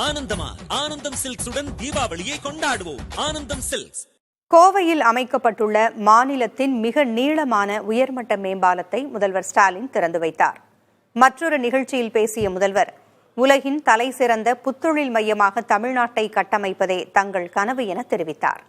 ஆனந்தமா ஆனந்தம் சில்க்ஸுடன் தீபாவளியை கொண்டாடுவோம். ஆனந்தம் சில்க்ஸ். கோவையில் அமைக்கப்பட்டுள்ள மாநிலத்தின் மிக நீளமான உயர்மட்ட மேம்பாலத்தை முதல்வர் ஸ்டாலின் திறந்து வைத்தார். மற்றொரு நிகழ்ச்சியில் பேசிய முதல்வர், உலகின் தலைசிறந்த புத்தொழில் மையமாக தமிழ்நாட்டை கட்டமைப்பதே தங்கள் கனவு என தெரிவித்தார்.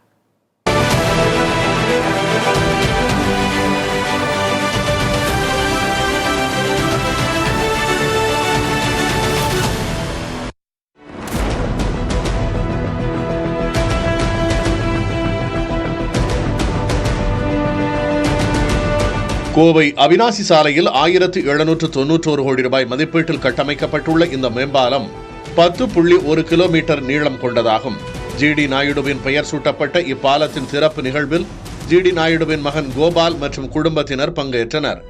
கோவை அவினாசி சாலையில் 1791 கோடி ரூபாய் மதிப்பீட்டில் கட்டமைக்கப்பட்டுள்ள இந்த மேம்பாலம் 10.1 கிலோமீட்டர் நீளம் கொண்டதாகும். ஜிடி நாயுடுவின் பெயர் சூட்டப்பட்ட இப்பாலத்தின் சிறப்பு நிகழ்வில் ஜிடி நாயுடுவின் மகன் கோபால் மற்றும் குடும்பத்தினர் பங்கேற்றனர்.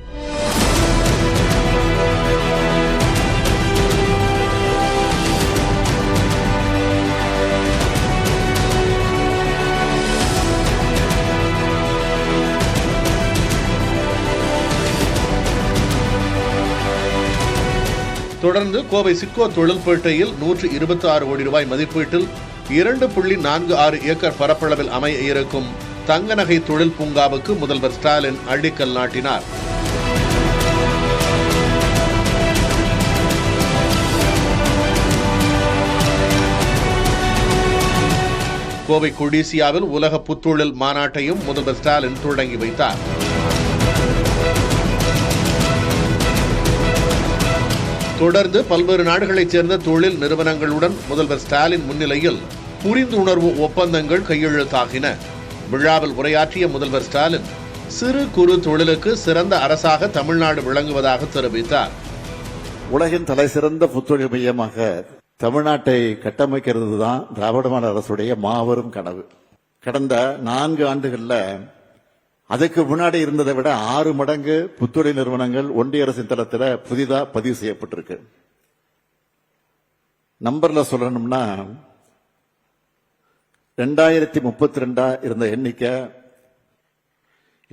தொடர்ந்து கோவை சிட்கோ தொழில்பேட்டையில் 126 கோடி ரூபாய் மதிப்பீட்டில் 2.46 ஏக்கர் பரப்பளவில் அமைய இருக்கும் தங்க நகை தொழில் பூங்காவுக்கு முதல்வர் ஸ்டாலின் அடிக்கல் நாட்டினார். கோவை கொடிசியாவில் உலக புத்தொழில் மாநாட்டையும் முதல்வர் ஸ்டாலின் தொடங்கி வைத்தார். தொடர்ந்து பல்வேறு நாடுகளைச் சேர்ந்த தொழில் நிறுவனங்களுடன் முதல்வர் ஸ்டாலின் முன்னிலையில் புரிந்துணர்வு ஒப்பந்தங்கள் கையெழுத்தாகின. விழாவில் உரையாற்றிய முதல்வர் ஸ்டாலின், சிறு குறு தொழிலுக்கு சிறந்த அரசாக தமிழ்நாடு விளங்குவதாக தெரிவித்தார். உலகின் தலைசிறந்த புத்தொழில் மையமாக தமிழ்நாட்டை கட்டமைக்கிறது தான் திராவிட மாடல் அரசுடைய மாபெரும் கனவு. கடந்த 4 ஆண்டுகள்ல அதுக்கு முன்னாடி இருந்ததை விட 6 மடங்கு புத்தொழில் நிறுவனங்கள் ஒன்றிய அரசின் தளத்தில் புதிதா பதிவு செய்யப்பட்டிருக்கு. நம்பர்ல சொல்லணும்னா 2032 இருந்த எண்ணிக்கை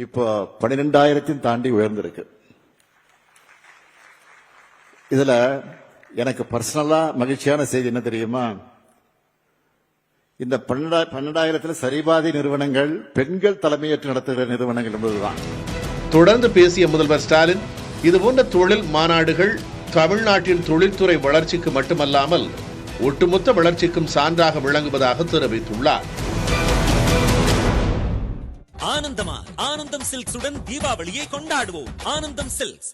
இப்போ 12,000 தாண்டி உயர்ந்திருக்கு. இதுல எனக்கு பர்சனலா மகிழ்ச்சியான செய்தி என்ன தெரியுமா? இந்த 12,000 சரிபாதி நிறுவனங்கள் பெண்கள் தலைமையேற்று நடத்துகிற நிறுவனங்கள் என்பதுதான். தொடர்ந்து பேசிய முதல்வர் ஸ்டாலின், இதுபோன்ற தொழில் மாநாடுகள் தமிழ்நாட்டின் தொழில்துறை வளர்ச்சிக்கு மட்டுமல்லாமல் ஒட்டுமொத்த வளர்ச்சிக்கும் சான்றாக விளங்குவதாக தெரிவித்துள்ளார். ஆனந்தமா ஆனந்தம் சில்க்ஸுடன் தீபாவளியை கொண்டாடுவோம். ஆனந்தம் சில்க்ஸ்.